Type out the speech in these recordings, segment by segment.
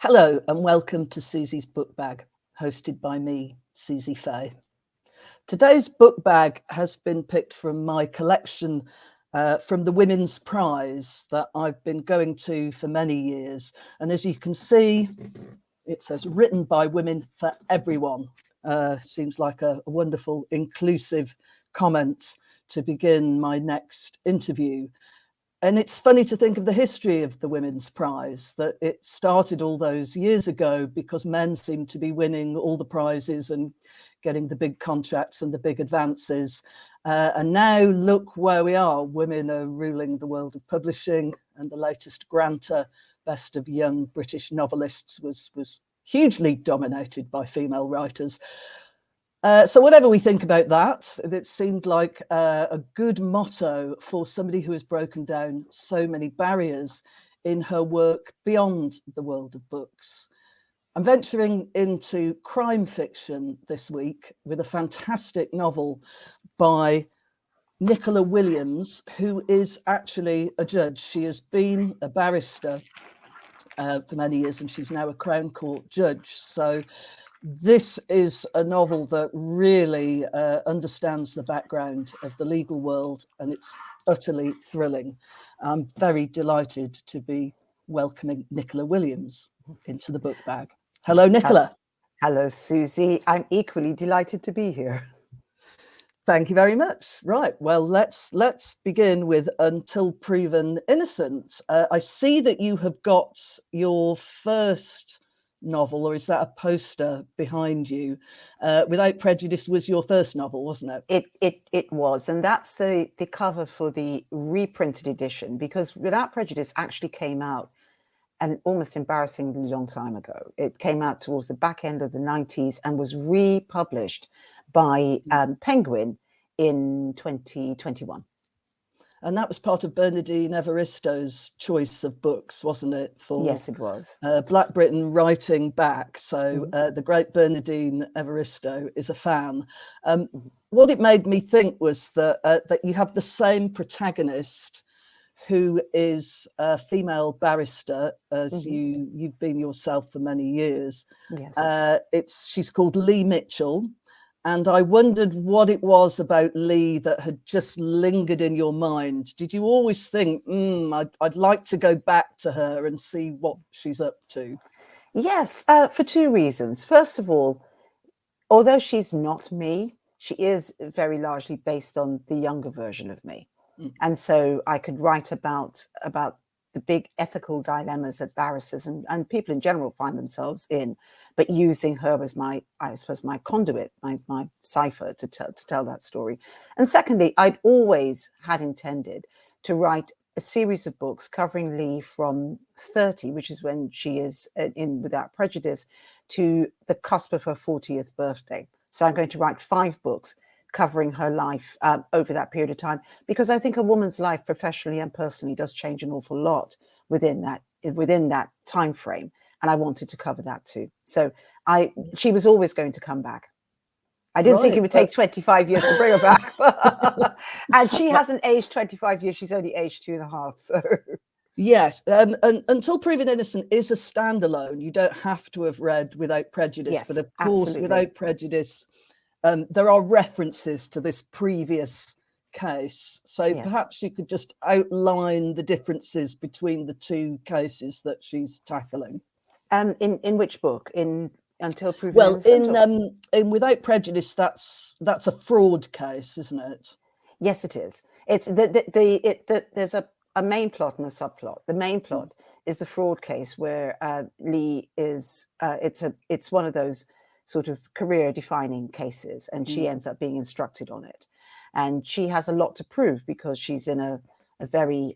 Hello and welcome to Suzi's Book Bag, hosted by me, Suzi Fay. Today's book bag has been picked from my collection from the Women's Prize that I've been going to for many years. And as you can see, it says written by women for everyone. Seems like a wonderful, inclusive comment to begin my next interview. And it's funny to think of the history of the Women's Prize, that it started all those years ago because men seemed to be winning all the prizes and getting the big contracts and the big advances. And now look where we are. Women are ruling the world of publishing, and the latest Granta Best of Young British Novelists was hugely dominated by female writers. So whatever we think about that, it seemed like a good motto for somebody who has broken down so many barriers in her work beyond the world of books. I'm venturing into crime fiction this week with a fantastic novel by Nicola Williams, who is actually a judge. She has been a barrister for many years, and she's now a Crown Court judge. So this is a novel that really understands the background of the legal world, and it's utterly thrilling. I'm very delighted to be welcoming Nicola Williams into the book bag. Hello, Nicola. Hello, Suzi. I'm equally delighted to be here. Thank you very much. Right, well, let's begin with Until Proven Innocent. I see that you have got your first novel, or is that a poster behind you? Without Prejudice was your first novel, wasn't it? It was, and that's the cover for the reprinted edition, because Without Prejudice actually came out an almost embarrassingly long time ago. It came out towards the back end of the 90s and was republished by Penguin in 2021. And that was part of Bernardine Evaristo's choice of books, wasn't it? Yes, it was. Black Britain writing back. So the great Bernardine Evaristo is a fan. What it made me think was that you have the same protagonist, who is a female barrister, as you've been yourself for many years. Yes. She's called Lee Mitchell. And I wondered what it was about Lee that had just lingered in your mind. Did you always think, I'd like to go back to her and see what she's up to? Yes, for two reasons. First of all, although she's not me, she is very largely based on the younger version of me. And so I could write about the big ethical dilemmas that barristers and people in general find themselves in, but using her as my conduit, my cipher to tell that story. And secondly, I'd always had intended to write a series of books covering Lee from 30, which is when she is in Without Prejudice, to the cusp of her 40th birthday. So I'm going to write 5 books covering her life over that period of time, because I think a woman's life professionally and personally does change an awful lot within that time frame, and I wanted to cover that too. So she was always going to come back. I didn't think it would take 25 years to bring her back, and she hasn't aged 25 years. She's only aged 2.5. So. Yes, and Until Proven Innocent is a standalone. You don't have to have read Without Prejudice, Yes, but of course, absolutely. Without Prejudice, there are references to this previous case. So yes, perhaps you could just outline the differences between the two cases that she's tackling. In which book? In Until Proven Innocent? Well, in Without Prejudice, that's a fraud case, isn't it? Yes, it is. It's there's a main plot and a subplot. The main plot is the fraud case where Lee is. It's one of those sort of career-defining cases, and she ends up being instructed on it. And she has a lot to prove because she's in a very,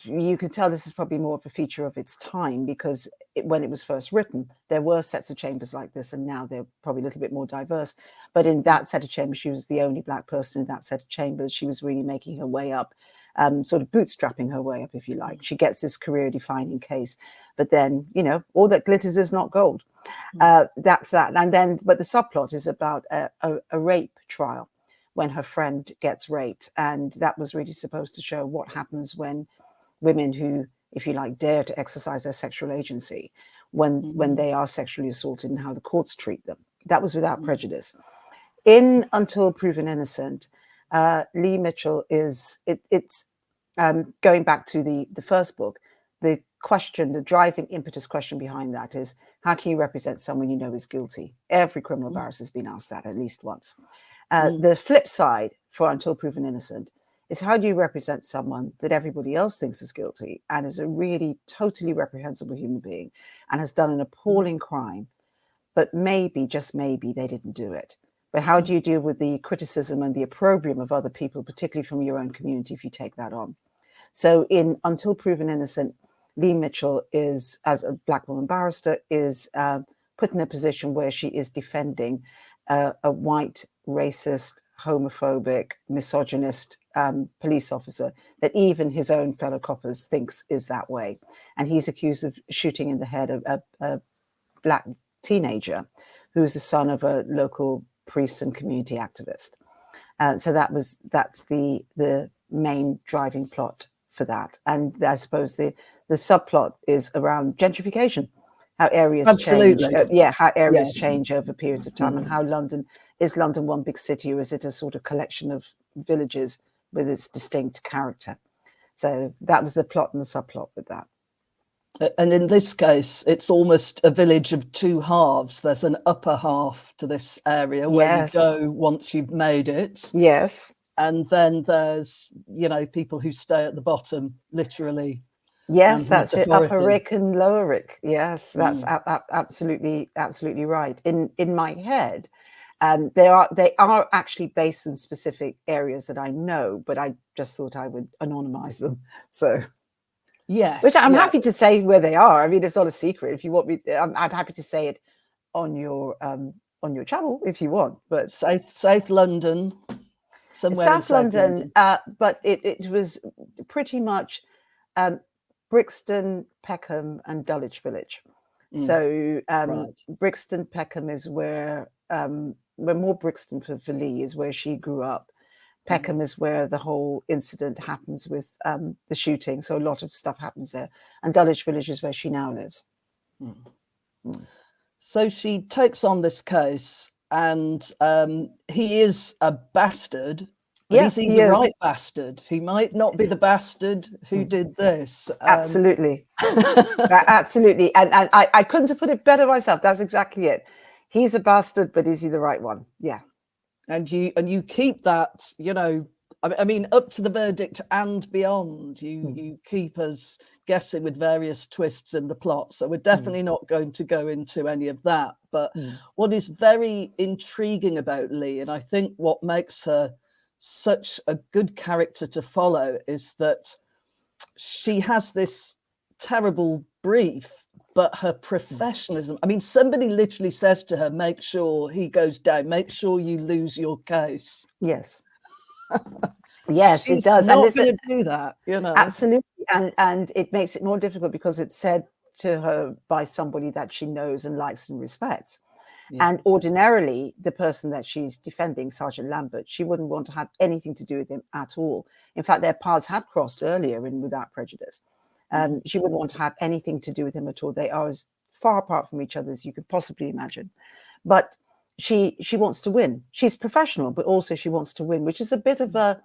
you can tell this is probably more of a feature of its time, because when it was first written, there were sets of chambers like this, and now they're probably a little bit more diverse. But in that set of chambers, she was the only Black person in that set of chambers. She was really making her way up, sort of bootstrapping her way up, if you like. She gets this career-defining case, but then, all that glitters is not gold. That's that. And then, but the subplot is about a rape trial when her friend gets raped. And that was really supposed to show what happens when women who, if you like, dare to exercise their sexual agency when they are sexually assaulted and how the courts treat them. That was Without Prejudice. In Until Proven Innocent, Lee Mitchell is it's going back to the first book. The question, the driving impetus question behind that is, how can you represent someone you know is guilty? Every criminal barrister has been asked that at least once. The flip side for Until Proven Innocent is, how do you represent someone that everybody else thinks is guilty and is a really totally reprehensible human being and has done an appalling crime, but maybe, just maybe, they didn't do it. But how do you deal with the criticism and the opprobrium of other people, particularly from your own community, if you take that on? So in Until Proven Innocent, Lee Mitchell is, as a Black woman barrister, is put in a position where she is defending a white, racist, homophobic, misogynist police officer that even his own fellow coppers thinks is that way. And he's accused of shooting in the head of a Black teenager who's the son of a local priest and community activist. So that's the main driving plot for that. And I suppose the subplot is around gentrification, how areas change. How areas change over periods of time, and how London is one big city, or is it a sort of collection of villages with its distinct character? So that was the plot and the subplot with that. And in this case, it's almost a village of two halves. There's an upper half to this area where you go once you've made it. Yes. And then there's, people who stay at the bottom, literally. Yes, that's it. Upper Rick and Lower Rick. Yes, that's absolutely right. In my head, they are actually based in specific areas that I know, but I just thought I would anonymize them. So. Yes, which I'm happy to say where they are. I mean, it's not a secret. If you want me, I'm happy to say it on your channel if you want. But South London, somewhere South in South London. But it was pretty much Brixton, Peckham, and Dulwich Village. So right. Brixton, Peckham is where more Brixton for Lee is where she grew up. Peckham is where the whole incident happens with the shooting. So a lot of stuff happens there. And Dulwich Village is where she now lives. So she takes on this case, and he is a bastard. But is he the right bastard? He might not be the bastard who did this. Absolutely. Absolutely. And I couldn't have put it better myself. That's exactly it. He's a bastard, but is he the right one? Yeah. And you keep that, I mean, up to the verdict and beyond. You keep us guessing with various twists in the plot. So we're definitely not going to go into any of that. But what is very intriguing about Lee, and I think what makes her such a good character to follow, is that she has this terrible brief, but her professionalism. I mean, somebody literally says to her, make sure he goes down, make sure you lose your case. Yes. Yes, She's it does. Not and going to do that, Absolutely. And it makes it more difficult because it's said to her by somebody that she knows and likes and respects. Yeah. And ordinarily, the person that she's defending, Sergeant Lambert, she wouldn't want to have anything to do with him at all. In fact, their paths had crossed earlier in Without Prejudice. She wouldn't want to have anything to do with him at all. They are as far apart from each other as you could possibly imagine. But she wants to win. She's professional, but also she wants to win, which is a bit of a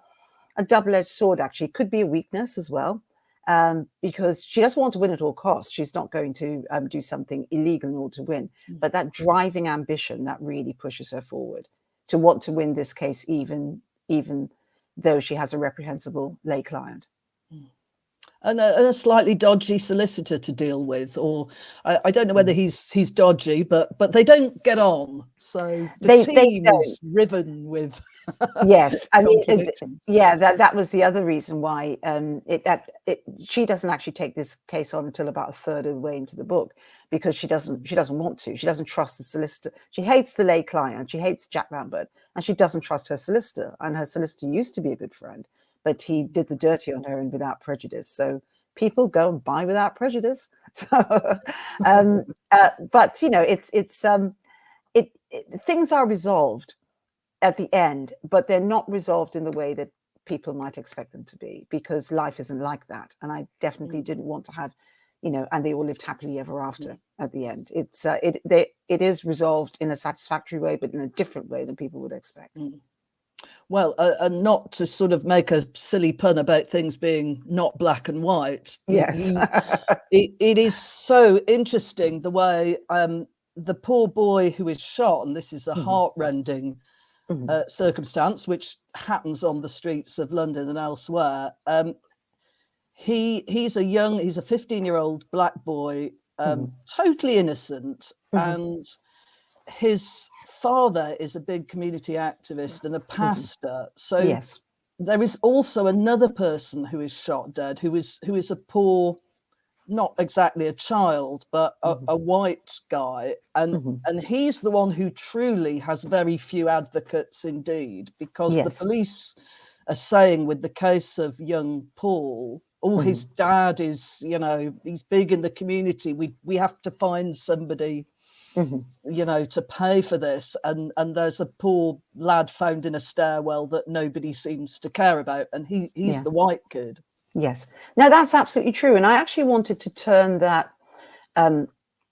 double-edged sword, actually. It could be a weakness as well, because she doesn't want to win at all costs. She's not going to do something illegal in order to win. But that driving ambition, that really pushes her forward to want to win this case, even though she has a reprehensible lay client. And a slightly dodgy solicitor to deal with, or I don't know whether he's dodgy, but they don't get on. So the team is riven with. Yes, I mean, that was the other reason why she doesn't actually take this case on until about a third of the way into the book, because she doesn't want to. She doesn't trust the solicitor. She hates the lay client. She hates Jack Lambert, and she doesn't trust her solicitor. And her solicitor used to be a good friend, but he did the dirty on her in Without Prejudice. So people go and buy Without Prejudice. So, but things are resolved at the end, but they're not resolved in the way that people might expect them to be, because life isn't like that. And I definitely didn't want to have you know, and they all lived happily ever after at the end. It is resolved in a satisfactory way, but in a different way than people would expect. Well, and not to sort of make a silly pun about things being not black and white. Yes. It is so interesting the way the poor boy who is shot, and this is a heartrending circumstance, which happens on the streets of London and elsewhere. He's a 15-year-old black boy, totally innocent, and his father is a big community activist and a pastor. So yes. There is also another person who is shot dead, who is a poor, not exactly a child, but a white guy, and he's the one who truly has very few advocates indeed, because the police are saying with the case of young Paul, his dad is, you know, he's big in the community. We have to find somebody, you know, to pay for this. And there's a poor lad found in a stairwell that nobody seems to care about. And he's the white kid. Yes. No, that's absolutely true. And I actually wanted to turn that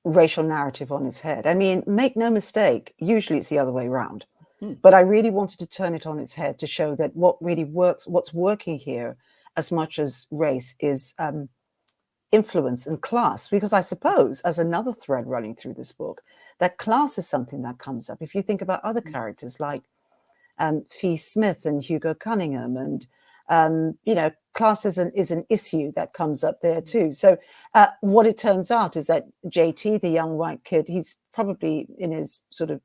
racial narrative on its head. I mean, make no mistake, usually it's the other way around. But I really wanted to turn it on its head to show that what really works, what's working here, as much as race, is influence and class. Because I suppose, as another thread running through this book, that class is something that comes up. If you think about other characters like Fee Smith and Hugo Cunningham, and you know, class is an issue that comes up there too. So what it turns out is that JT, the young white kid, he's probably in his sort of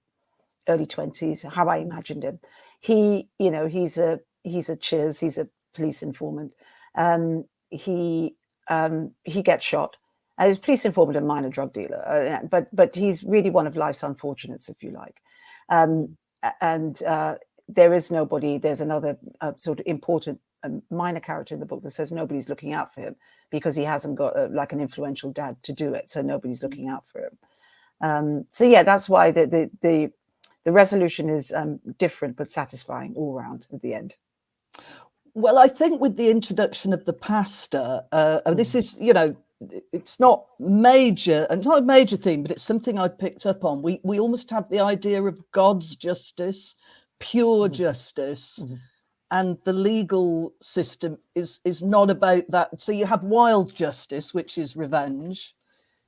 early 20s, how I imagined him. He, you know, he's a chiz, he's a police informant. He gets shot. He's a police informant and minor drug dealer, but he's really one of life's unfortunates, if you like. There is nobody. There's another sort of important minor character in the book that says nobody's looking out for him because he hasn't got like an influential dad to do it, so nobody's looking out for him. So yeah, that's why the resolution is different but satisfying all round at the end. Well, I think with the introduction of the pastor, this is, you know, it's not major, and it's not a major theme, but it's something I picked up on. We almost have the idea of God's justice, pure justice, and the legal system is not about that. So you have wild justice, which is revenge.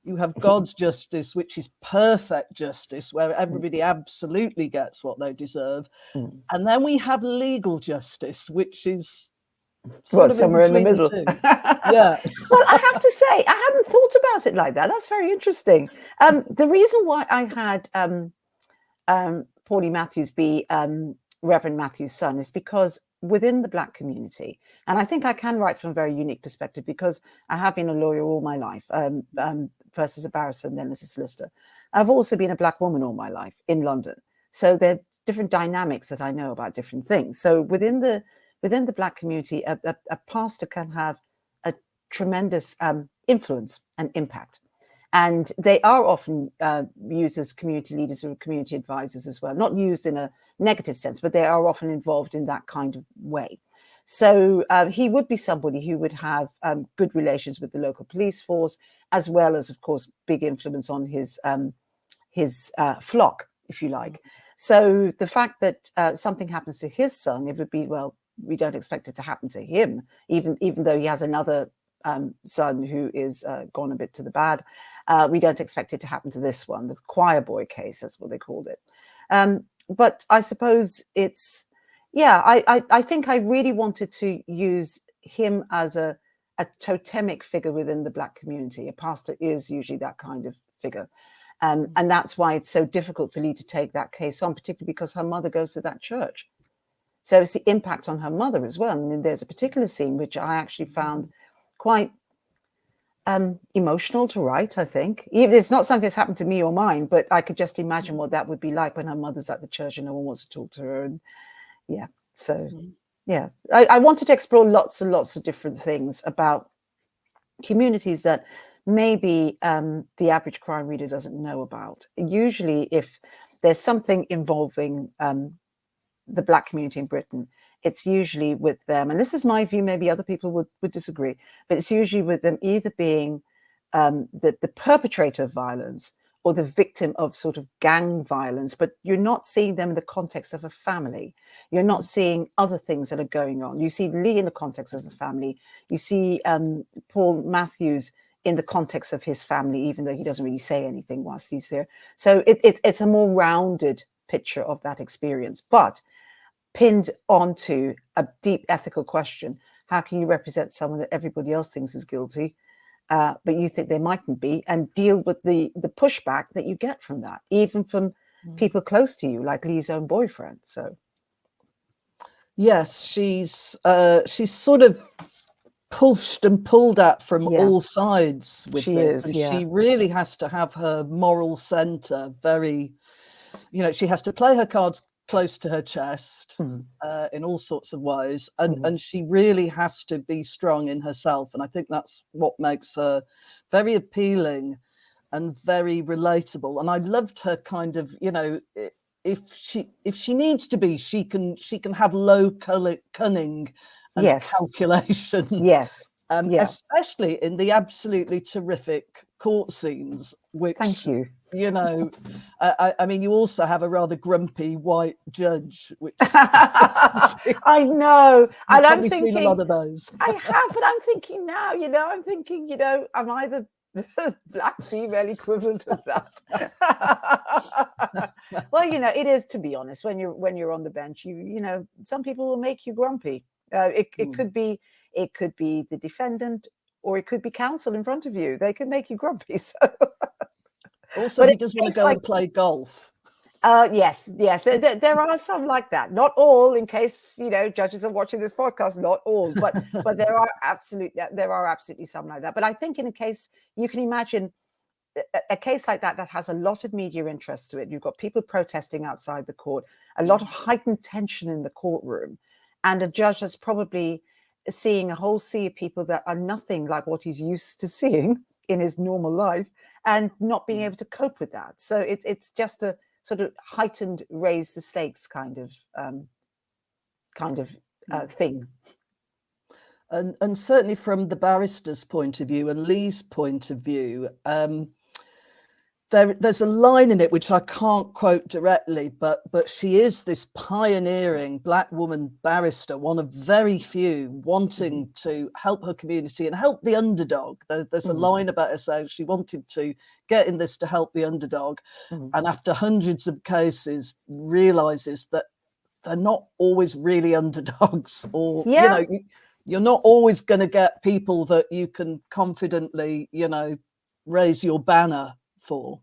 You have God's justice, which is perfect justice, where everybody absolutely gets what they deserve. And then we have legal justice, which is somewhere in the middle. Yeah. Well, I have to say, I hadn't thought about it like that. That's very interesting. The reason why I had Paulie Matthews be Reverend Matthews' son is because within the Black community, and I think I can write from a very unique perspective because I have been a lawyer all my life, first as a barrister and then as a solicitor. I've also been a Black woman all my life in London. So there are different dynamics that I know about different things. So within the Black community, a pastor can have a tremendous influence and impact. And they are often used as community leaders or community advisors as well, not used in a negative sense, but they are often involved in that kind of way. So he would be somebody who would have good relations with the local police force, as well as, of course, big influence on his flock, if you like. So the fact that something happens to his son, it would be, well, we don't expect it to happen to him, even though he has another son who is gone a bit to the bad. We don't expect it to happen to this one, the choir boy case, that's what they called it. But I suppose it's, yeah, I think I really wanted to use him as a totemic figure within the Black community. A pastor is usually that kind of figure. And that's why it's so difficult for Lee to take that case on, particularly because her mother goes to that church. So it's the impact on her mother as well. And there's a particular scene which I actually found quite emotional to write, I think. Even it's not something that's happened to me or mine, but I could just imagine what that would be like when her mother's at the church and no one wants to talk to her. And yeah, so yeah, I wanted to explore lots and lots of different things about communities that maybe the average crime reader doesn't know about. Usually if there's something involving the Black community in Britain, it's usually with them, and this is my view, maybe other people would disagree, but it's usually with them either being the perpetrator of violence or the victim of sort of gang violence, but you're not seeing them in the context of a family. You're not seeing other things that are going on. You see Lee in the context of a family. You see Paul Matthews in the context of his family, even though he doesn't really say anything whilst he's there. So it's a more rounded picture of that experience, but pinned onto a deep ethical question. How can you represent someone that everybody else thinks is guilty, but you think they mightn't be, and deal with the pushback that you get from that, even from people close to you, like Lee's own boyfriend? So yes, she's sort of pushed and pulled at from all sides with this, and she really has to have her moral center very, she has to play her cards close to her chest in all sorts of ways, and she really has to be strong in herself, and I think that's what makes her very appealing and very relatable. And I loved her kind of, if she needs to be, she can have low cunning and calculation. Especially in the absolutely terrific court scenes, which, thank you. I mean, you also have a rather grumpy white judge, which I know, and I'm thinking seen a lot of those. I have, but I'm thinking now, am I the black female equivalent of that? Well, it is, to be honest, when you're on the bench, some people will make you grumpy. It could be the defendant, or it could be counsel in front of you. They can make you grumpy. So. Also, he does want to go and play golf. Yes. There are some like that. Not all, in case judges are watching this podcast. Not all, but there are absolutely some like that. But I think in a case, you can imagine a case like that has a lot of media interest to it. You've got people protesting outside the court, a lot of heightened tension in the courtroom, and a judge that's probably seeing a whole sea of people that are nothing like what he's used to seeing in his normal life, and not being able to cope with that. So it's just a sort of heightened, raise the stakes kind of thing. And certainly from the barrister's point of view and Lee's point of view, there's a line in it which I can't quote directly, but she is this pioneering black woman barrister, one of very few wanting to help her community and help the underdog. There's a line about her saying she wanted to get in this to help the underdog, and after hundreds of cases realizes that they're not always really underdogs, or you're not always going to get people that you can confidently raise your banner for.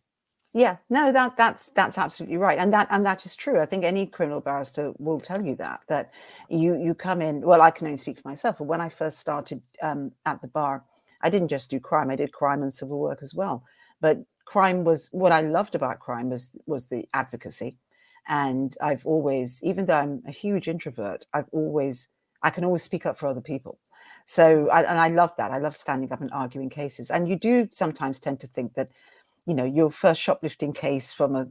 No, that's absolutely right, and that is true. I think any criminal barrister will tell you that you come in. Well, I can only speak for myself, but when I first started at the bar, I didn't just do crime. I did crime and civil work as well. But crime was what I loved about crime was the advocacy, and I've always, even though I'm a huge introvert, I can always speak up for other people. So I love that. I love standing up and arguing cases. And you do sometimes tend to think that, your first shoplifting case from I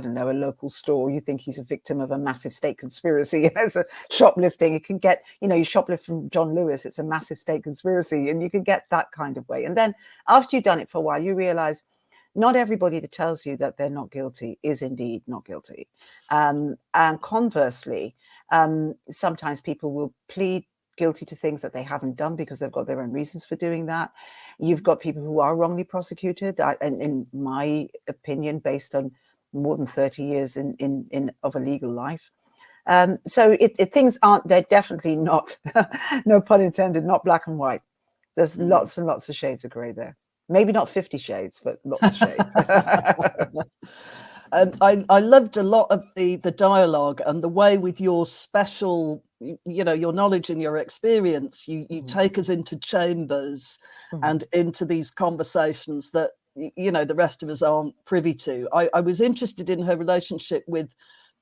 don't know, a local store, you think he's a victim of a massive state conspiracy. As a shoplifting, it can get, you shoplift from John Lewis, it's a massive state conspiracy, and you can get that kind of way. And then after you've done it for a while, you realize not everybody that tells you that they're not guilty is indeed not guilty. And conversely, sometimes people will plead guilty to things that they haven't done because they've got their own reasons for doing that. You've got people who are wrongly prosecuted, and in my opinion, based on more than 30 years of a legal life. So things they're definitely not, no pun intended, not black and white. There's lots and lots of shades of grey there. Maybe not 50 shades, but lots of shades. I loved a lot of the dialogue and the way, with your special, your knowledge and your experience, you take us into chambers and into these conversations that, the rest of us aren't privy to. I was interested in her relationship with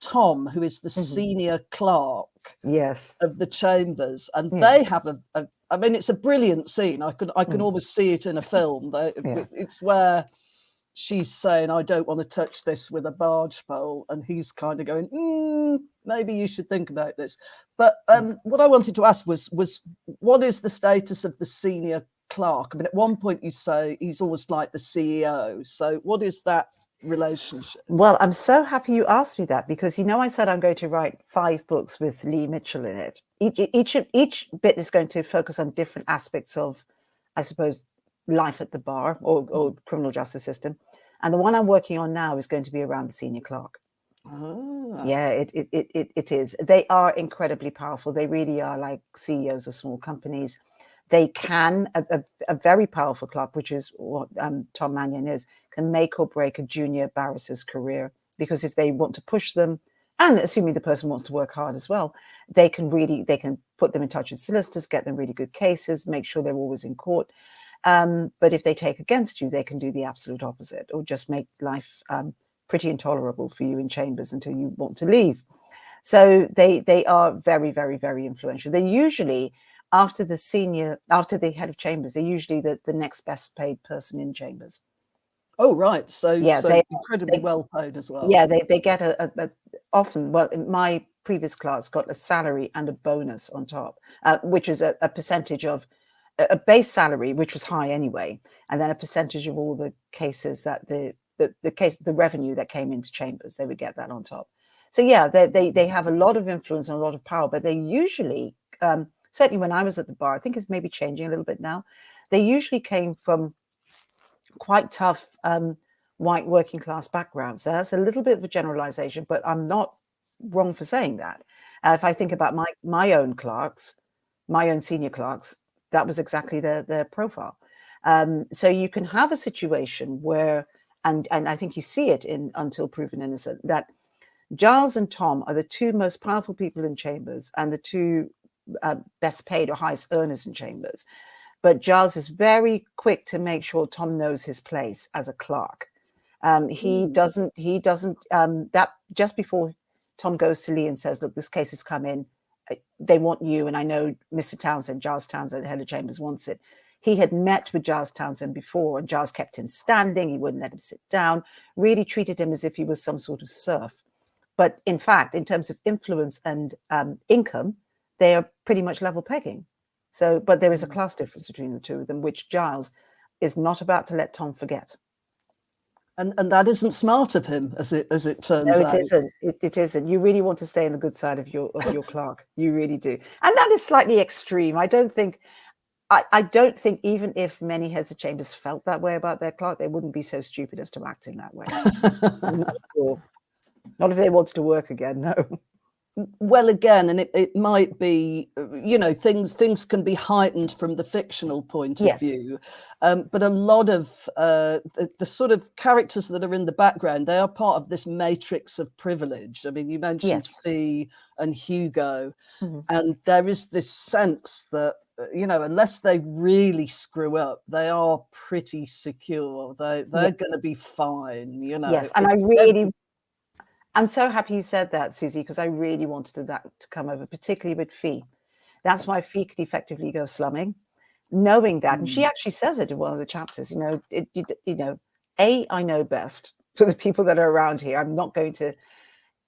Tom, who is the senior clerk of the chambers, and they have I mean, it's a brilliant scene. I can almost see it in a film. It's where she's saying, I don't want to touch this with a barge pole, and he's kind of going, maybe you should think about this. But what I wanted to ask was what is the status of the senior clerk? I mean, at one point you say he's almost like the CEO. So what is that relationship? Well, I'm so happy you asked me that, because I said I'm going to write 5 books with Lee Mitchell in it. Each bit is going to focus on different aspects of, I suppose, life at the bar or the criminal justice system. And the one I'm working on now is going to be around the senior clerk. Ah. Yeah, it is. They are incredibly powerful. They really are like CEOs of small companies. They can, a very powerful clerk, which is what Tom Mannion is, can make or break a junior barrister's career, because if they want to push them, and assuming the person wants to work hard as well, they can put them in touch with solicitors, get them really good cases, make sure they're always in court. But if they take against you, they can do the absolute opposite, or just make life pretty intolerable for you in chambers until you want to leave. So they are very, very, very influential. They usually, after the head of chambers, they're usually the next best paid person in chambers. Oh, right. So yeah, they're incredibly well paid as well. Yeah, they get often, well, my previous clerks got a salary and a bonus on top, which is a percentage of a base salary, which was high anyway, and then a percentage of all the cases that the revenue that came into chambers, they would get that on top. So yeah, they have a lot of influence and a lot of power, but they usually, certainly when I was at the bar, I think it's maybe changing a little bit now, they usually came from quite tough white working class backgrounds. So that's a little bit of a generalization, but I'm not wrong for saying that. If I think about my own clerks, my own senior clerks, that was exactly their profile. So you can have a situation where, and I think you see it in Until Proven Innocent, that Giles and Tom are the 2 most powerful people in chambers and the 2 best paid or highest earners in chambers. But Giles is very quick to make sure Tom knows his place as a clerk. He doesn't that just before Tom goes to Lee and says, look, this case has come in, they want you, and I know Mr. Townsend, Giles Townsend, the head of chambers, wants it. He had met with Giles Townsend before, and Giles kept him standing. He wouldn't let him sit down, really treated him as if he was some sort of serf. But in fact, in terms of influence and income, they are pretty much level pegging. So, but there is a class difference between the 2 of them, which Giles is not about to let Tom forget. And that isn't smart of him, as it turns out. No, it isn't. It isn't. You really want to stay on the good side of your clerk. You really do. And that is slightly extreme. I don't think even if many heads of chambers felt that way about their clerk, they wouldn't be so stupid as to act in that way. Not sure. Not if they wanted to work again, no. Well, again, and it might be, things can be heightened from the fictional point of view. But a lot of the sort of characters that are in the background, they are part of this matrix of privilege. I mean, you mentioned Fee and Hugo, and there is this sense that, unless they really screw up, they are pretty secure. They're going to be fine, Yes, and I'm so happy you said that, Suzi, because I really wanted that to come over, particularly with Fee. That's why Fee could effectively go slumming, knowing that. And she actually says it in one of the chapters, I know best for the people that are around here. I'm not going to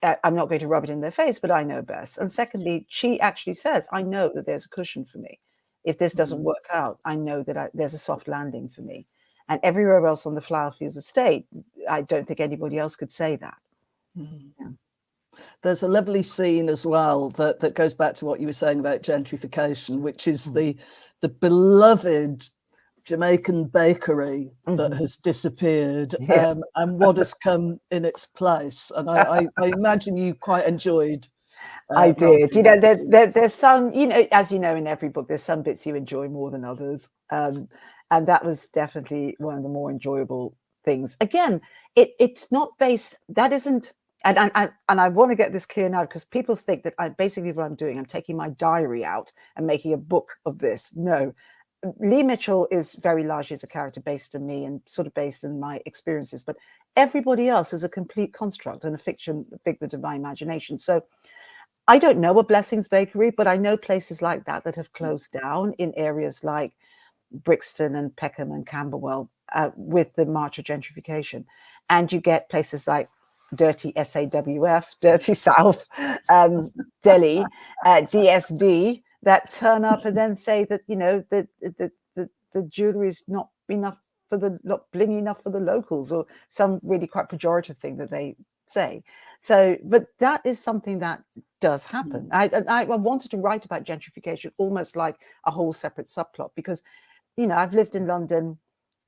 rub it in their face, but I know best. And secondly, she actually says, I know that there's a cushion for me. If this doesn't work out, I know that there's a soft landing for me. And everywhere else on the Flowerfields estate, I don't think anybody else could say that. Yeah. There's a lovely scene as well that goes back to what you were saying about gentrification, which is the beloved Jamaican bakery that has disappeared, and what has come in its place. And I imagine you quite enjoyed. I did. There's some, as you know, in every book, there's some bits you enjoy more than others. And that was definitely one of the more enjoyable things. Again, it's not based, that isn't, and I want to get this clear now, because people think that basically what I'm doing, I'm taking my diary out and making a book of this. No, Lee Mitchell is very largely as a character based on me and sort of based on my experiences, but everybody else is a complete construct and a figment of my imagination. So I don't know a Blessings Bakery, but I know places like that have closed down in areas like Brixton and Peckham and Camberwell with the march of gentrification. And you get places like Dirty SAWF, Dirty South, Delhi, DSD, that turn up and then say that, the the jewelry is not enough not blingy enough for the locals, or some really quite pejorative thing that they say. So, but that is something that does happen. I wanted to write about gentrification almost like a whole separate subplot, because, you know, I've lived in London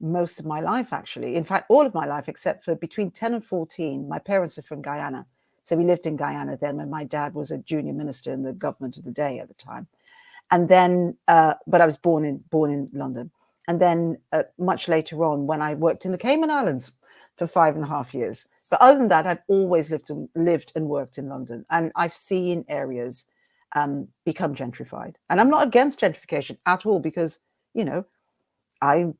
most of my life, actually. In fact, all of my life, except for between 10 and 14. My parents are from Guyana. So we lived in Guyana then, and my dad was a junior minister in the government of the day at the time. And then, but I was born in London. And then much later on, when I worked in the Cayman Islands for 5.5 years. But other than that, I've always lived and worked in London. And I've seen areas become gentrified. And I'm not against gentrification at all, because, you know, I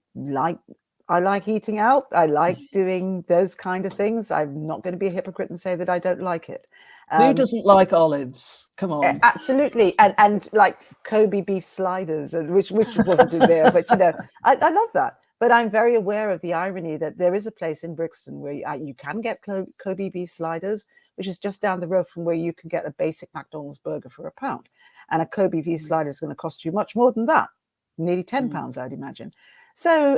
like eating out. I like doing those kind of things. I'm not going to be a hypocrite and say that I don't like it. Who doesn't like olives? Come on. Absolutely. And like Kobe beef sliders, which wasn't in there, but, you know, I love that. But I'm very aware of the irony that there is a place in Brixton where you can get Kobe beef sliders, which is just down the road from where you can get a basic McDonald's burger for £1. And a Kobe beef slider is going to cost you much more than that, nearly £10, I'd imagine. So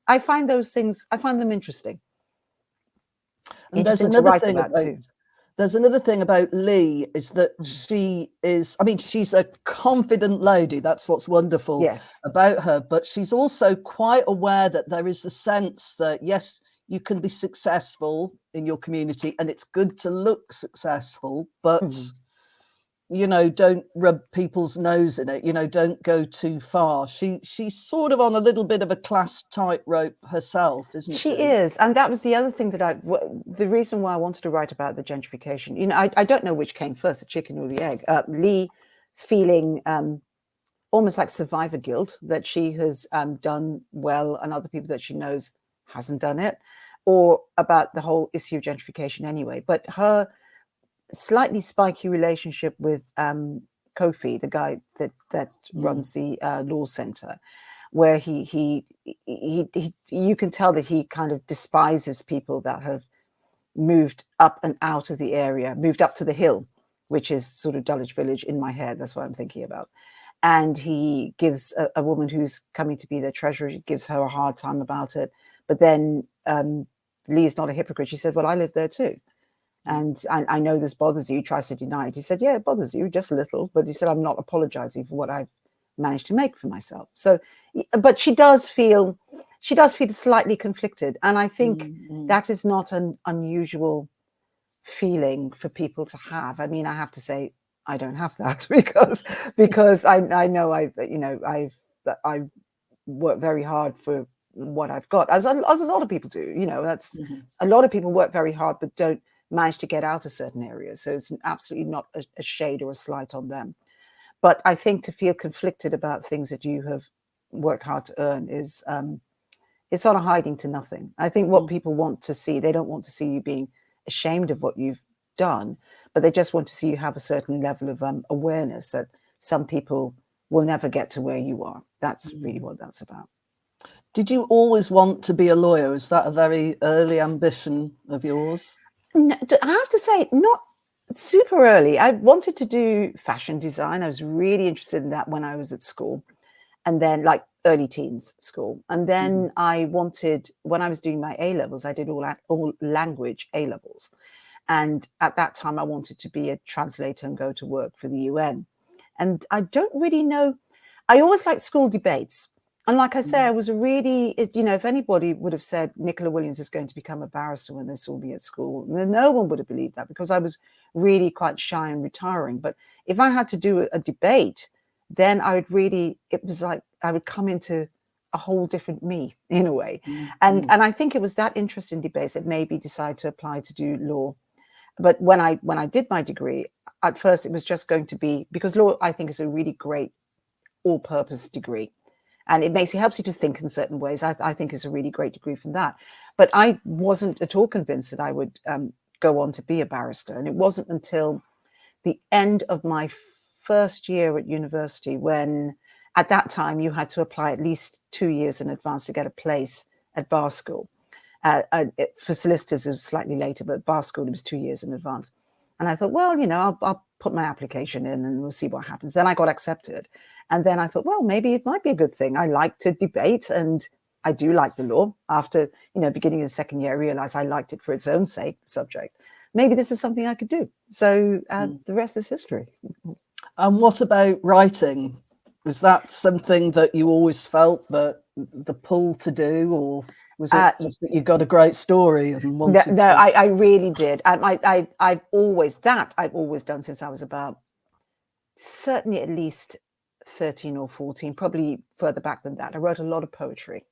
I find those things, I find them interesting. And there's another thing about too. There's another thing about Lee, is that she is, I mean, she's a confident lady. That's what's wonderful about her. But she's also quite aware that there is a sense that, yes, you can be successful in your community and it's good to look successful, but, you know, don't rub people's nose in it, you know, don't go too far. She's sort of on a little bit of a class tightrope herself, isn't she? She is. And that was the other thing that the reason why I wanted to write about the gentrification. You know, I don't know which came first, the chicken or the egg. Lee feeling almost like survivor guilt that she has done well and other people that she knows hasn't done it, or about the whole issue of gentrification anyway. But her slightly spiky relationship with Kofi, the guy that runs the law center, where he you can tell that he kind of despises people that have moved up and out of the area, moved up to the hill, which is sort of Dulwich Village in my head. That's what I'm thinking about. And he gives a woman who's coming to be their treasurer, he gives her a hard time about it. But then Lee's not a hypocrite. She said, well, I live there too. And I know this bothers you. He tries to deny it. He said, yeah, it bothers you just a little. But he said, I'm not apologizing for what I've managed to make for myself. So, but she does feel slightly conflicted. And I think that is not an unusual feeling for people to have. I mean, I have to say, I don't have that because I know I've worked very hard for what I've got, as a lot of people do. You know, that's a lot of people work very hard, but don't manage to get out of certain areas. So it's absolutely not a shade or a slight on them. But I think to feel conflicted about things that you have worked hard to earn is it's sort of hiding to nothing. I think what people want to see, they don't want to see you being ashamed of what you've done, but they just want to see you have a certain level of awareness that some people will never get to where you are. That's really what that's about. Did you always want to be a lawyer? Is that a very early ambition of yours? No, I have to say, not super early. I wanted to do fashion design. I was really interested in that when I was at school, and then like early teens school. And then I wanted, when I was doing my A-levels, I did all language A-levels. And at that time, I wanted to be a translator and go to work for the UN. And I don't really know. I always liked school debates. And like I say, I was really, you know, if anybody would have said Nicola Williams is going to become a barrister when they saw me at school, then no one would have believed that, because I was really quite shy and retiring. But if I had to do a debate, then I would really, it was like I would come into a whole different me in a way. And I think it was that interest in debates that made me decide to apply to do law. But when I did my degree, at first it was just going to be, because law, I think, is a really great all-purpose degree. And it helps you to think in certain ways. I think it's a really great degree from that. But I wasn't at all convinced that I would go on to be a barrister. And it wasn't until the end of my first year at university, when at that time you had to apply at least 2 years in advance to get a place at bar school. For solicitors, it was slightly later, but at bar school, it was 2 years in advance. And I thought, well, you know, I'll put my application in and we'll see what happens. Then I got accepted. And then I thought, well, maybe it might be a good thing. I like to debate, and I do like the law. After, beginning of the second year, I realized I liked it for its own sake, the subject. Maybe this is something I could do. So the rest is history. And what about writing? Was that something that you always felt that the pull to do, or was it just that you got a great story and wanted no, I really did. I've always done since I was about, certainly at least 13 or 14, probably further back than that. I wrote a lot of poetry.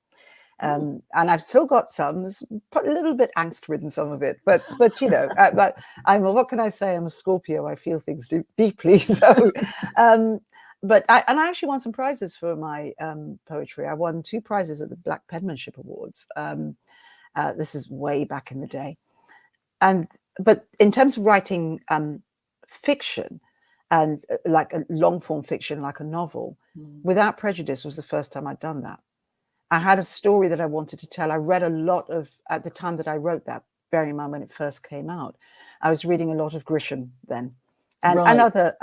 And I've still got some, a little bit angst-ridden, some of it, but what can I say? I'm a Scorpio. I feel things deeply. So, but I actually won some prizes for my poetry. I won 2 prizes at the Black Penmanship Awards. This is way back in the day. But in terms of writing fiction, and like a long form fiction, like a novel, Without Prejudice was the first time I'd done that. I had a story that I wanted to tell. I read a lot of, at the time that I wrote that, bearing in mind when it first came out, I was reading a lot of Grisham then, and other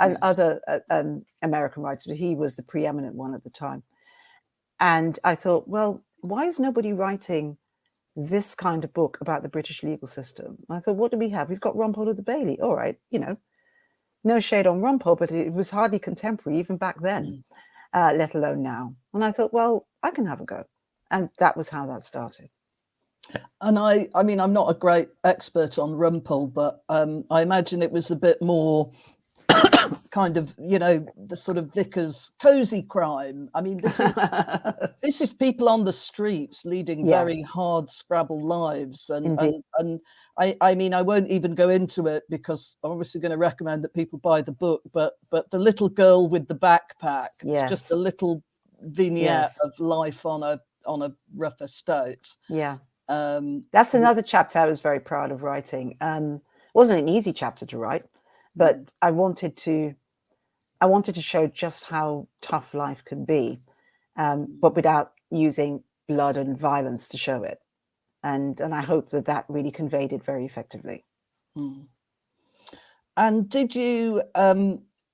American writers, but he was the preeminent one at the time. And I thought, well, why is nobody writing this kind of book about the British legal system? I thought, what do we have? We've got Rumpole of the Bailey. All right, no shade on Rumpole, but it was hardly contemporary even back then, let alone now. And I thought, well, I can have a go. And that was how that started. And I mean, I'm not a great expert on Rumpole, but I imagine it was a bit more kind of, the sort of vicar's cozy crime. I mean, this is people on the streets leading very hard Scrabble lives. And I mean, I won't even go into it because I'm obviously going to recommend that people buy the book, but the little girl with the backpack, it's just a little vignette of life on a rough estate. That's another chapter I was very proud of writing. It wasn't an easy chapter to write, but I wanted to show just how tough life can be, but without using blood and violence to show it. And I hope that really conveyed it very effectively. And did you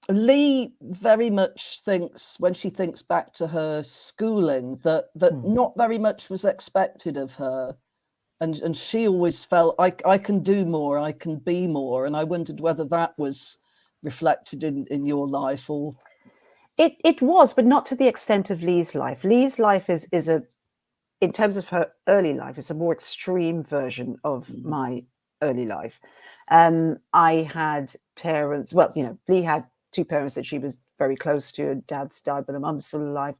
Lee very much thinks, when she thinks back to her schooling, that not very much was expected of her, and she always felt, I can do more, I can be more. And I wondered whether that was reflected in your life, or it was, but not to the extent of Lee's life. Lee's life is in terms of her early life, it's a more extreme version of my early life. I had parents, Lee had 2 parents that she was very close to. Her dad's died, but her mum's still alive,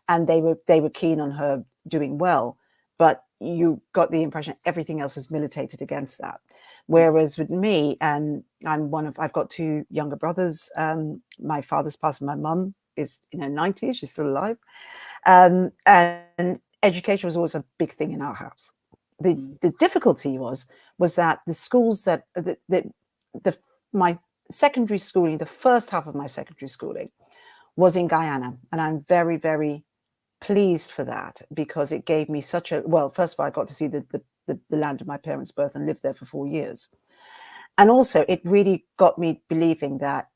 and they were keen on her doing well. But you got the impression everything else has militated against that. Whereas with me, I've got 2 younger brothers. My father's passed, and my mum is in her 90s. She's still alive, and education was always a big thing in our house. The difficulty was that the schools that my secondary schooling, the first half of my secondary schooling, was in Guyana, and I'm very, very pleased for that, because it gave me first of all, I got to see the land of my parents' birth and lived there for 4 years, and also it really got me believing that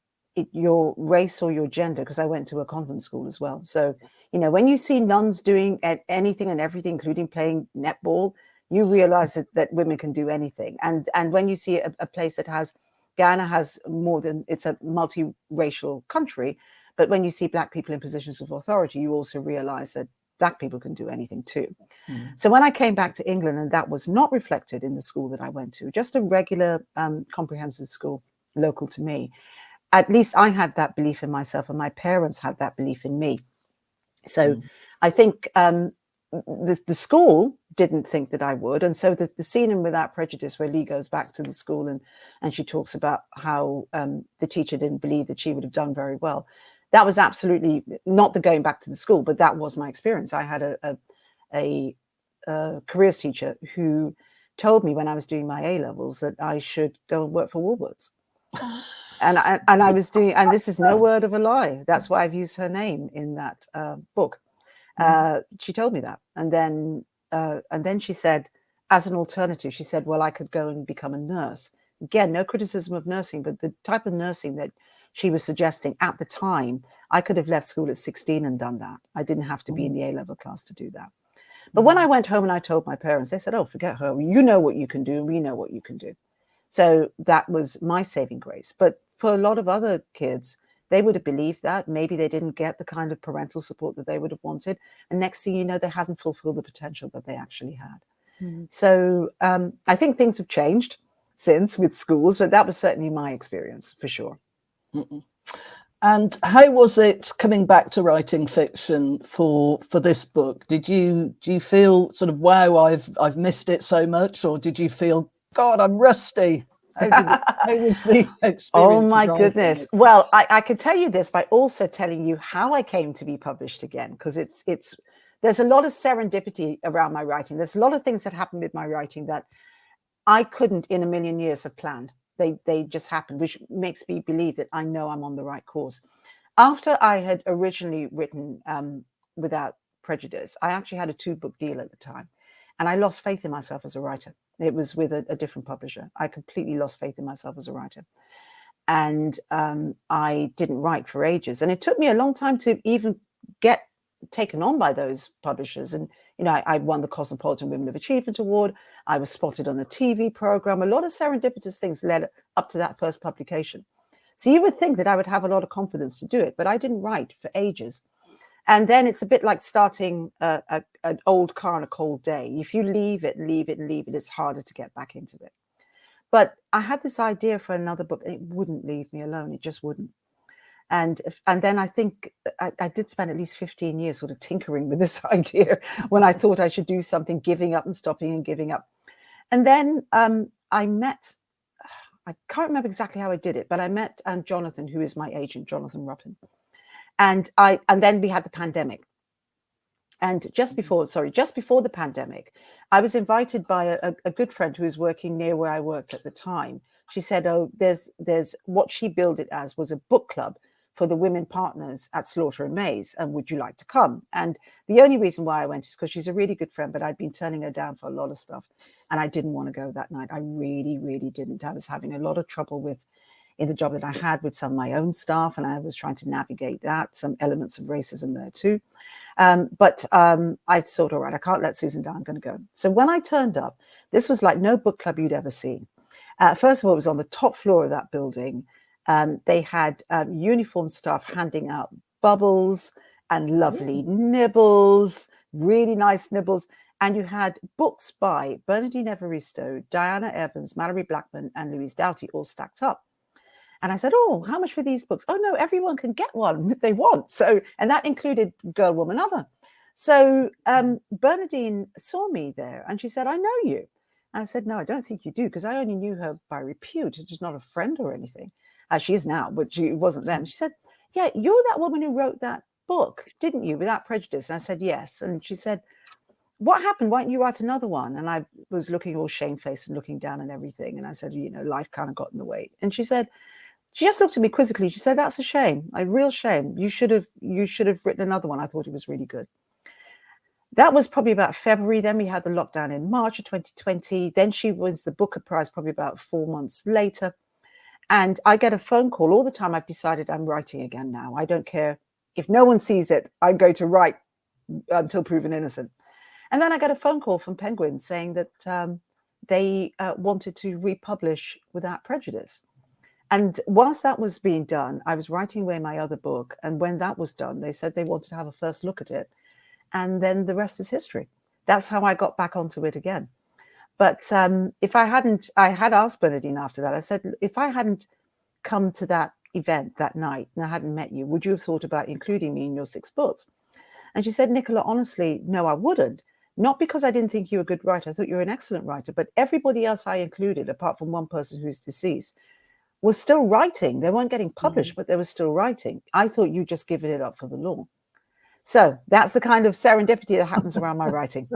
your race or your gender, because I went to a convent school as well. So when you see nuns doing anything and everything, including playing netball, you realize that women can do anything. And when you see a place that has, Guyana has more than, it's a multiracial country, but when you see Black people in positions of authority, you also realize that Black people can do anything too. So when I came back to England, and that was not reflected in the school that I went to, just a regular comprehensive school local to me, at least I had that belief in myself, and my parents had that belief in me. So I think the school didn't think that I would. And so the scene in Without Prejudice, where Lee goes back to the school and she talks about how the teacher didn't believe that she would have done very well, that was absolutely not the going back to the school, but that was my experience. I had a careers teacher who told me when I was doing my A-levels that I should go and work for Woolworths. And I was doing, and this is no word of a lie. That's why I've used her name in that book. She told me that, and then she said, as an alternative, she said, well, I could go and become a nurse. Again, no criticism of nursing, but the type of nursing that she was suggesting at the time, I could have left school at 16 and done that. I didn't have to be in the A-level class to do that. But when I went home and I told my parents, they said, oh, forget her. You know what you can do. We know what you can do. So that was my saving grace. But for a lot of other kids, they would have believed that. Maybe they didn't get the kind of parental support that they would have wanted. And next thing you know, they hadn't fulfilled the potential that they actually had. So I think things have changed since with schools, but that was certainly my experience for sure. And how was it coming back to writing fiction for this book? Do you feel sort of, wow, I've missed it so much, or did you feel, God, I'm rusty? How was the experience? Oh my goodness! Well, I could tell you this by also telling you how I came to be published again, because there's a lot of serendipity around my writing. There's a lot of things that happened with my writing that I couldn't in a million years have planned. They just happened, which makes me believe that I know I'm on the right course. After I had originally written Without Prejudice, I actually had a 2-book deal at the time, and I lost faith in myself as a writer. It was with a different publisher. I completely lost faith in myself as a writer. And I didn't write for ages. And it took me a long time to even get taken on by those publishers. And, I won the Cosmopolitan Women of Achievement Award. I was spotted on a TV program. A lot of serendipitous things led up to that first publication. So you would think that I would have a lot of confidence to do it, but I didn't write for ages. And then it's a bit like starting an old car on a cold day. If you leave it, it's harder to get back into it. But I had this idea for another book, and it wouldn't leave me alone. It just wouldn't. And then I think I did spend at least 15 years sort of tinkering with this idea when I thought I should do something, giving up and stopping and giving up. And then I can't remember exactly how I did it, but I met Jonathan, who is my agent, Jonathan Ruppin. And then we had the pandemic. And just before the pandemic, I was invited by a good friend who was working near where I worked at the time. She said, oh, there's what she billed it as was a book club for the women partners at Slaughter and Mays. And would you like to come? And the only reason why I went is because she's a really good friend, but I'd been turning her down for a lot of stuff. And I didn't want to go that night. I really, really didn't. I was having a lot of trouble in the job that I had with some of my own staff, and I was trying to navigate that, some elements of racism there too. But I thought, all right, I can't let Susan down, I'm going to go. So when I turned up, this was like no book club you'd ever seen. First of all, it was on the top floor of that building. They had uniformed staff handing out bubbles and lovely nibbles, really nice nibbles. And you had books by Bernardine Evaristo, Diana Evans, Mallory Blackman, and Louise Doughty all stacked up. And I said, oh, how much for these books? Oh, no, everyone can get one if they want. So, and that included Girl, Woman, Other. So Bernardine saw me there and she said, I know you. And I said, no, I don't think you do, because I only knew her by repute. She's not a friend or anything. She is now, but she wasn't then. She said, yeah, you're that woman who wrote that book, didn't you, Without Prejudice? And I said, yes. And she said, what happened? Why don't you write another one? And I was looking all shamefaced and looking down and everything. And I said, life kind of got in the way. And she just looked at me quizzically. She said, that's a shame, a real shame. You should have written another one. I thought it was really good. That was probably about February. Then we had the lockdown in March of 2020. Then she wins the Booker Prize probably about 4 months later. And I get a phone call all the time. I've decided I'm writing again now. I don't care if no one sees it. I'm going to write until proven innocent. And then I got a phone call from Penguin saying that they wanted to republish Without Prejudice. And whilst that was being done, I was writing away my other book. And when that was done, they said they wanted to have a first look at it. And then the rest is history. That's how I got back onto it again. But if I had asked Bernardine after that, I said, if I hadn't come to that event that night and I hadn't met you, would you have thought about including me in your 6 books? And she said, Nicola, honestly, no, I wouldn't. Not because I didn't think you were a good writer. I thought you were an excellent writer. But everybody else I included, apart from one person who's deceased, was still writing. They weren't getting published, but they were still writing. I thought you just given it up for the law. So that's the kind of serendipity that happens around my writing.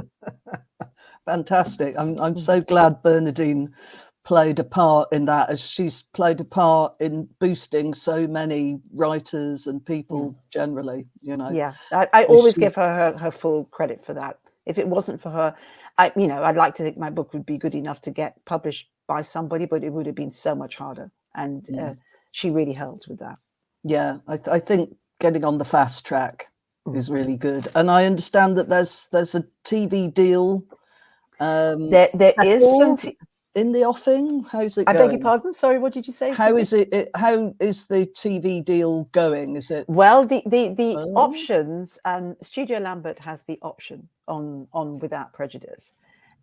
Fantastic. I'm so glad Bernardine played a part in that, as she's played a part in boosting so many writers and people generally, Yeah, I always give her full credit for that. If it wasn't for her, I'd like to think my book would be good enough to get published by somebody, but it would have been so much harder. And she really helped with that. Yeah, I think getting on the fast track is really good. And I understand that there's a TV deal. There is some in the offing. How's it going? I beg your pardon. Sorry, what did you say? How is it? How is the TV deal going? Is it well? The options. Studio Lambert has the option on Without Prejudice,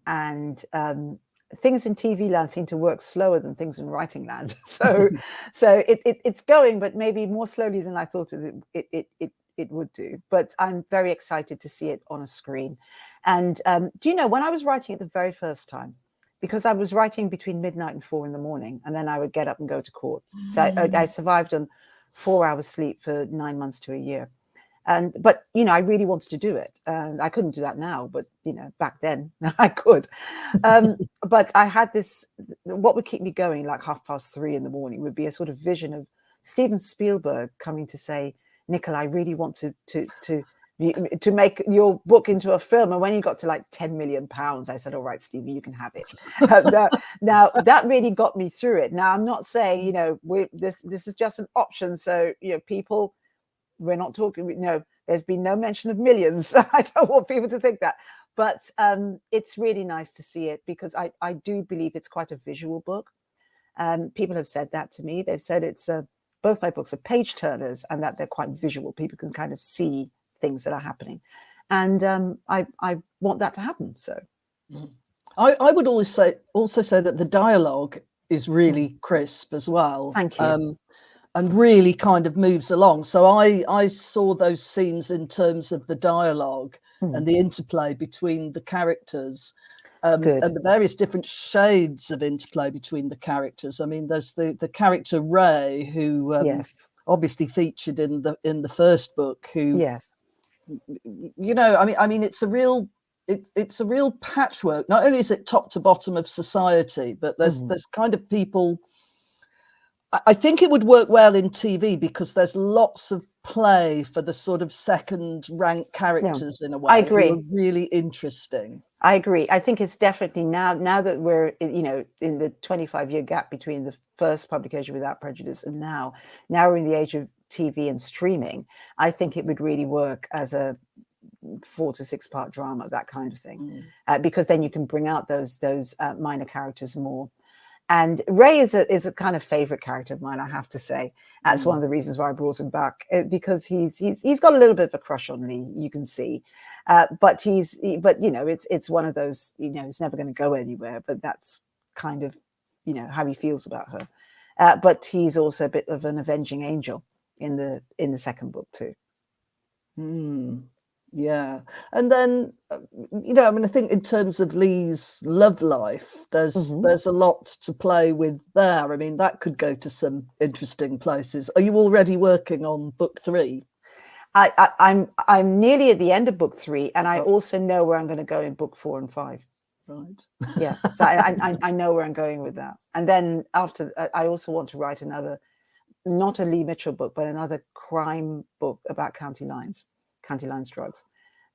and things in TV land seem to work slower than things in writing land. So it's going, but maybe more slowly than I thought it would do. But I'm very excited to see it on a screen. And do you know, when I was writing it the very first time, because I was writing between midnight and 4 a.m, and then I would get up and go to court. So I survived on 4 hours sleep for 9 months to a year. But, you know, I really wanted to do it. And I couldn't do that now, but, you know, back then I could. But I had this, what would keep me going like 3:30 in the morning would be a sort of vision of Steven Spielberg coming to say, Nicola, I really want to make your book into a film. And when he got to like 10 million pounds, I said, all right, Stevie, you can have it. Now that really got me through it. Now I'm not saying, you know, this is just an option. So, you know, people, we're not talking, no, there's been no mention of millions. I don't want people to think that, but it's really nice to see it because I do believe it's quite a visual book. People have said that to me. They've said it's both my books are page turners and that they're quite visual. People can kind of see things that are happening, and I want that to happen. So I would also say that the dialogue is really crisp as well. Thank you. And really kind of moves along. So I saw those scenes in terms of the dialogue and the interplay between the characters, and the various different shades of interplay between the characters. I mean, there's the character Ray, who obviously featured in the first book, who you know, I mean it's a real patchwork. Not only is it top to bottom of society, but there's kind of people. I think it would work well in TV because there's lots of play for the sort of second rank characters in a way. I agree. Who are really interesting. I agree. I think it's definitely now that we're, you know, in the 25-year gap between the first publication Without Prejudice and now we're in the age of TV and streaming. I think it would really work as a 4 to 6 part drama, that kind of thing, because then you can bring out those minor characters more. And Ray is a kind of favorite character of mine, I have to say. That's one of the reasons why I brought him back, because he's got a little bit of a crush on Lee, you can see. But you know, it's one of those, you know, it's never going to go anywhere. But that's kind of, you know, how he feels about her. But he's also a bit of an avenging angel in the second book too. Yeah, and then you know, I mean, I think in terms of Lee's love life, there's a lot to play with there. I mean, that could go to some interesting places. Are you already working on book 3? I'm nearly at the end of book 3, and I also know where I'm going to go in book 4 and 5. Right. Yeah, so I know where I'm going with that. And then after, I also want to write another, not a Lee Mitchell book, but another crime book about county lines drugs.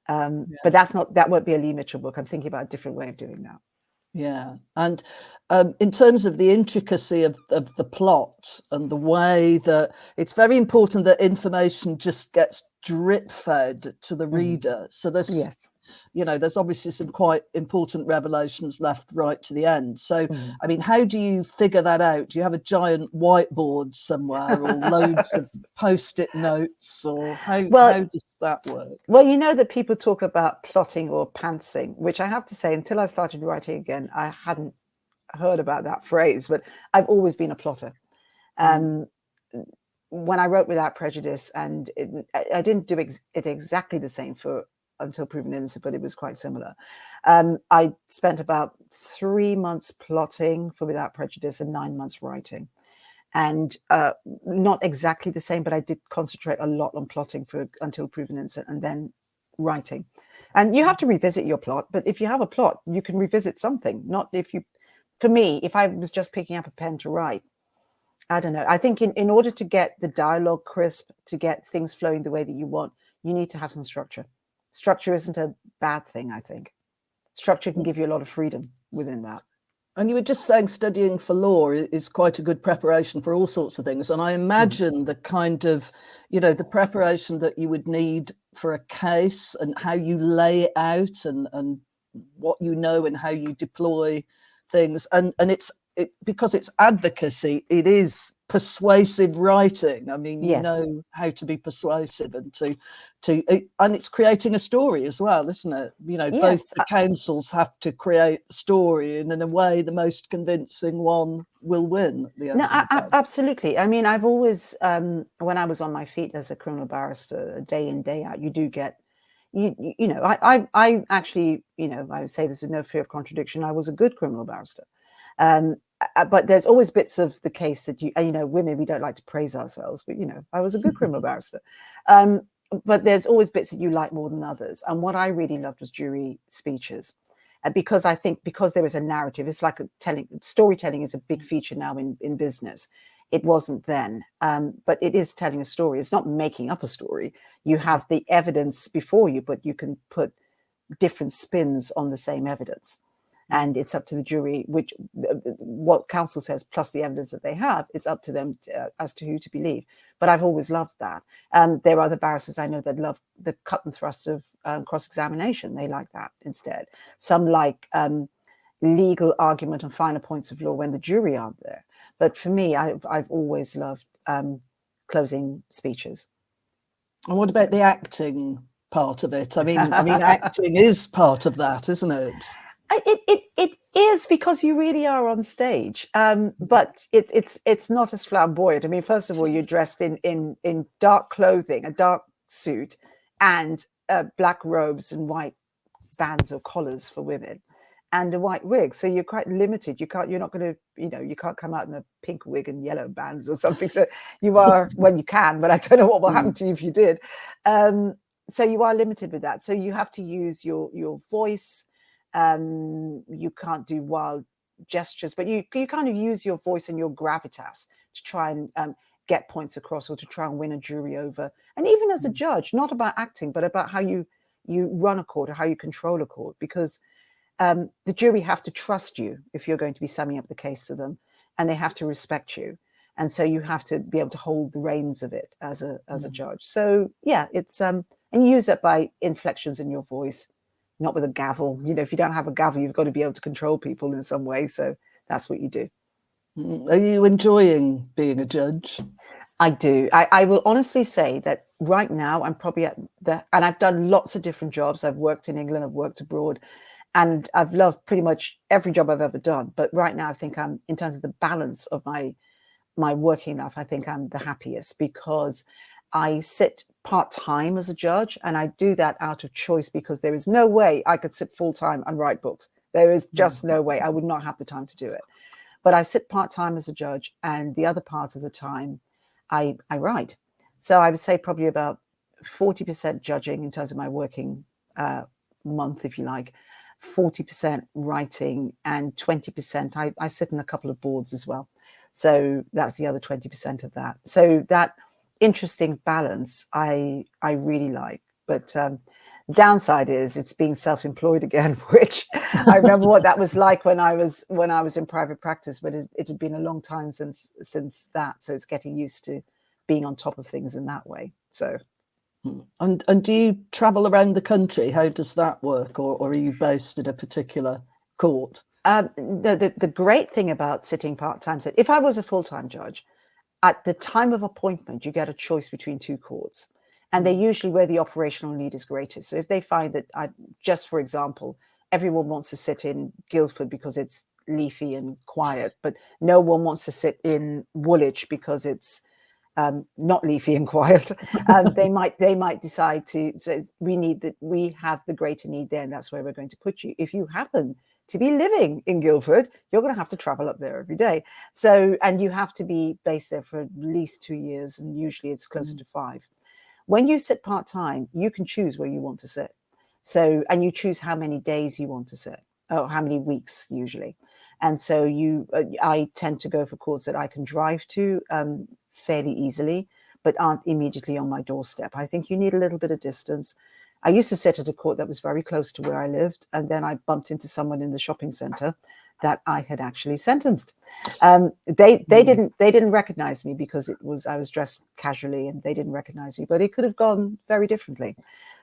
But that won't be a Lee Mitchell book. I'm thinking about a different way of doing that. Yeah, and in terms of the intricacy of the plot and the way that it's very important that information just gets drip fed to the reader. So there's you know, there's obviously some quite important revelations left right to the end. So, I mean, how do you figure that out? Do you have a giant whiteboard somewhere or loads of Post-it notes, or how does that work? Well, you know that people talk about plotting or pantsing, which I have to say, until I started writing again, I hadn't heard about that phrase, but I've always been a plotter. When I wrote Without Prejudice, and I didn't do it exactly the same for Until Proven Innocent, but it was quite similar. I spent about 3 months plotting for Without Prejudice and 9 months writing. And not exactly the same, but I did concentrate a lot on plotting for Until Proven Innocent and then writing. And you have to revisit your plot, but if you have a plot, you can revisit something. Not if you, for me, if I was just picking up a pen to write, I don't know. I think in order to get the dialogue crisp, to get things flowing the way that you want, you need to have some structure. Structure isn't a bad thing, I think. Structure can give you a lot of freedom within that. And you were just saying studying for law is quite a good preparation for all sorts of things. And I imagine the kind of, the preparation that you would need for a case and how you lay it out and what you know and how you deploy things. And because it's advocacy, it is persuasive writing. I mean, you Yes. know how to be persuasive and and it's creating a story as well, isn't it? Both Yes. the councils have to create the story, and in a way, the most convincing one will win at the end No, of the day. absolutely. I mean, I've always, when I was on my feet as a criminal barrister, day in, day out, you do get, I actually, I would say this with no fear of contradiction, I was a good criminal barrister. But there's always bits of the case that women, we don't like to praise ourselves, but I was a good criminal barrister. But there's always bits that you like more than others. And what I really loved was jury speeches, because I think because there is a narrative, it's like storytelling is a big feature now in business. It wasn't then, but it is telling a story. It's not making up a story. You have the evidence before you, but you can put different spins on the same evidence. And it's up to the jury, what counsel says, plus the evidence that they have, it's up to them as to who to believe. But I've always loved that. There are other barristers I know that love the cut and thrust of cross-examination. They like that instead. Some like legal argument on finer points of law when the jury aren't there. But for me, I've always loved closing speeches. And what about the acting part of it? I mean, acting is part of that, isn't it? It is, because you really are on stage, but it's not as flamboyant. I mean, first of all, you're dressed in dark clothing, a dark suit, and black robes and white bands or collars for women, and a white wig. So you're quite limited. You can't come out in a pink wig and yellow bands or something. So you are, well, you can, but I don't know what will happen to you if you did. So you are limited with that. So you have to use your voice. You can't do wild gestures, but you kind of use your voice and your gravitas to try and get points across, or to try and win a jury over. And even as a judge, not about acting, but about how you run a court or how you control a court, because the jury have to trust you if you're going to be summing up the case to them, and they have to respect you. And so you have to be able to hold the reins of it as a judge. So yeah, it's and you use that by inflections in your voice, not with a gavel. If you don't have a gavel, you've got to be able to control people in some way. So that's what you do. Are you enjoying being a judge? I do. I will honestly say that right now I'm probably and I've done lots of different jobs. I've worked in England, I've worked abroad, and I've loved pretty much every job I've ever done. But right now I think I'm, in terms of the balance of my working life, I think I'm the happiest, because I sit part-time as a judge, and I do that out of choice, because there is no way I could sit full-time and write books. There is just no way. I would not have the time to do it. But I sit part-time as a judge, and the other part of the time I write. So I would say probably about 40% judging in terms of my working month, if you like, 40% writing, and 20% I sit in a couple of boards as well. So that's the other 20% of that. So that interesting balance I really like. But downside is it's being self-employed again, which I remember what that was like when I was in private practice, but it had been a long time since that. So it's getting used to being on top of things in that way. So and do you travel around the country? How does that work, or are you based at a particular court? The great thing about sitting part-time, so if I was a full-time judge, at the time of appointment, you get a choice between two courts, and they're usually where the operational need is greatest. So if they find that, just for example, everyone wants to sit in Guildford because it's leafy and quiet, but no one wants to sit in Woolwich because it's not leafy and quiet, they might decide to say, we have the greater need there, and that's where we're going to put you. If you happen to be living in Guildford, you're going to have to travel up there every day. So, and you have to be based there for at least 2 years, and usually it's closer to 5. When you sit part-time, you can choose where you want to sit. So, and you choose how many days you want to sit, or how many weeks usually. And so I tend to go for courts that I can drive to fairly easily, but aren't immediately on my doorstep. I think you need a little bit of distance. I used to sit at a court that was very close to where I lived, and then I bumped into someone in the shopping centre, that I had actually sentenced. They didn't recognize me because I was dressed casually, and they didn't recognize me, but it could have gone very differently.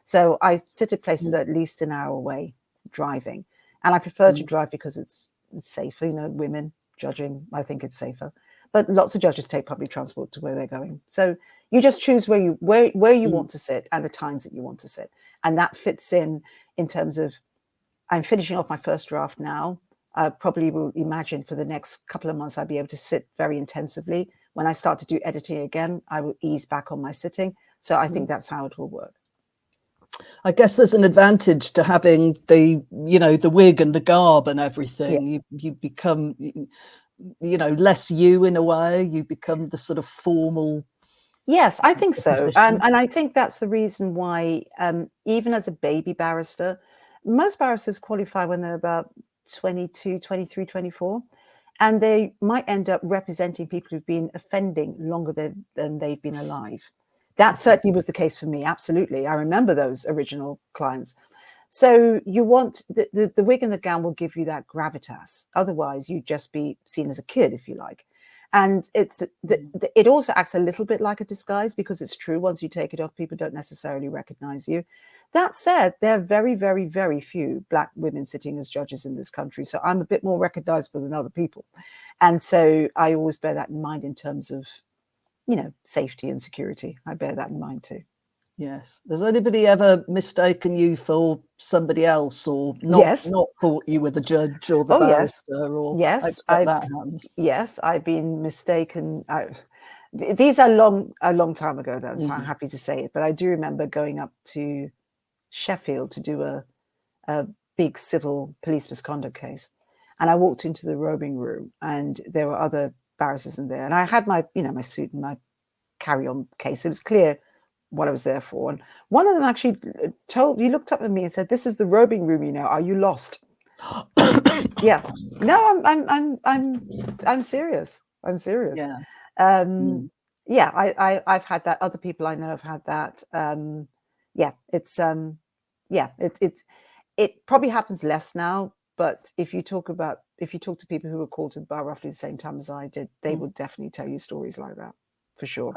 So I sit at places at least an hour away driving, and I prefer to drive because it's safer. You know, women judging, I think it's safer, but lots of judges take public transport to where they're going. So you just choose where you want to sit and the times that you want to sit, and that fits in terms of, I'm finishing off my first draft now. I probably will imagine for the next couple of months I'll be able to sit very intensively. When I start to do editing again, I will ease back on my sitting. So I think that's how it will work. I guess there's an advantage to having the wig and the garb and everything. Yeah. You become, less you in a way. You become the sort of formal. Yes, I think so. And I think that's the reason why, even as a baby barrister, most barristers qualify when they're about 22, 23, 24, and they might end up representing people who've been offending longer than they've been alive. That certainly was the case for me. Absolutely. I remember those original clients. So you want the wig and the gown will give you that gravitas. Otherwise, you'd just be seen as a kid, if you like. And it also acts a little bit like a disguise, because it's true. Once you take it off, people don't necessarily recognize you. That said, there are very, very, very few Black women sitting as judges in this country. So I'm a bit more recognizable than other people. And so I always bear that in mind in terms of, safety and security. I bear that in mind too. Yes. Has anybody ever mistaken you for somebody else, or not thought you were the judge or the barrister? Or yes, yes, I've been mistaken. These are a long time ago, though, so I'm happy to say it. But I do remember going up to Sheffield to do a big civil police misconduct case, and I walked into the robing room, and there were other barristers in there, and I had my my suit and my carry-on case. It was clear what I was there for, and one of them actually he looked up at me and said, "This is the robing room, are you lost?" Yeah, no, I'm serious. I'm serious. Yeah. I've had that. Other people I know have had that. It probably happens less now, but if you talk to people who were called to the bar roughly the same time as I did, they would definitely tell you stories like that, for sure.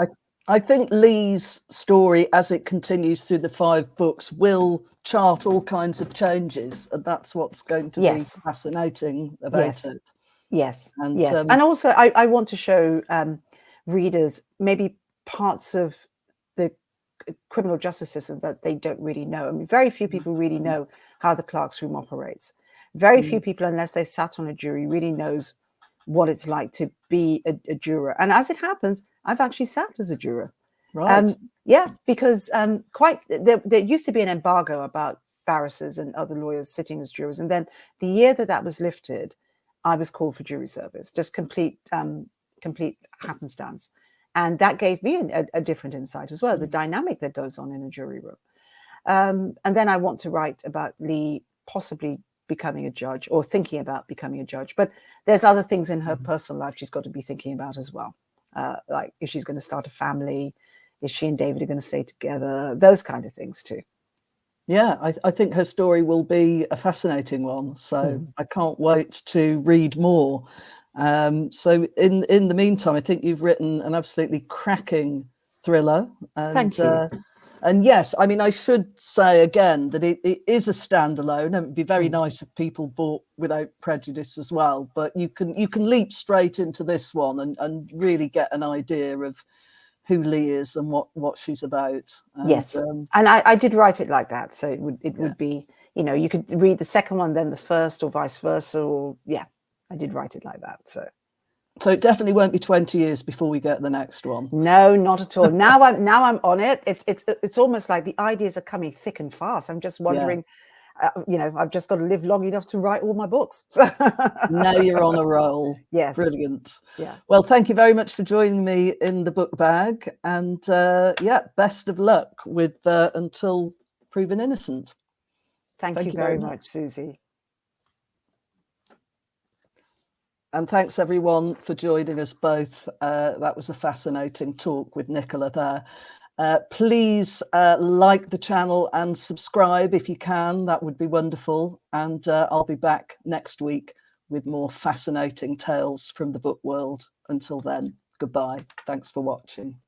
I think Lee's story, as it continues through the 5 books, will chart all kinds of changes, and that's what's going to be fascinating about it. Yes, and also I want to show readers maybe parts of the criminal justice system that they don't really know. I mean, very few people really know how the clerk's room operates. Very few people, unless they sat on a jury, really knows what it's like to be a juror. And as it happens, I've actually sat as a juror. Right. Because there used to be an embargo about barristers and other lawyers sitting as jurors. And then the year that was lifted, I was called for jury service, just complete happenstance. And that gave me a different insight as well, the dynamic that goes on in a jury room. And then I want to write about Lee possibly becoming a judge, or thinking about becoming a judge. But there's other things in her personal life she's got to be thinking about as well. Like if she's going to start a family, if she and David are going to stay together, those kind of things too. Yeah, I think her story will be a fascinating one. So I can't wait to read more. So in the meantime, I think you've written an absolutely cracking thriller. And, thank you. And yes, I mean, I should say again that it is a standalone, and it'd be very nice if people bought Without Prejudice as well. But you can leap straight into this one and really get an idea of who Lee is and what she's about. And, yes, and I did write it like that, so it would be, you could read the second one, then the first, or vice versa, or I did write it like that. So it definitely won't be 20 years before we get the next one. No, not at all. Now I'm on it. It's almost like the ideas are coming thick and fast. I'm just wondering, I've just got to live long enough to write all my books. Now you're on a roll. Yes. Brilliant. Yeah. Well, thank you very much for joining me in the book bag, and best of luck with Until Proven Innocent. Thank you very much, Suzi. And thanks everyone for joining us both. That was a fascinating talk with Nicola there. Please like the channel and subscribe if you can. That would be wonderful. And I'll be back next week with more fascinating tales from the book world. Until then, goodbye. Thanks for watching.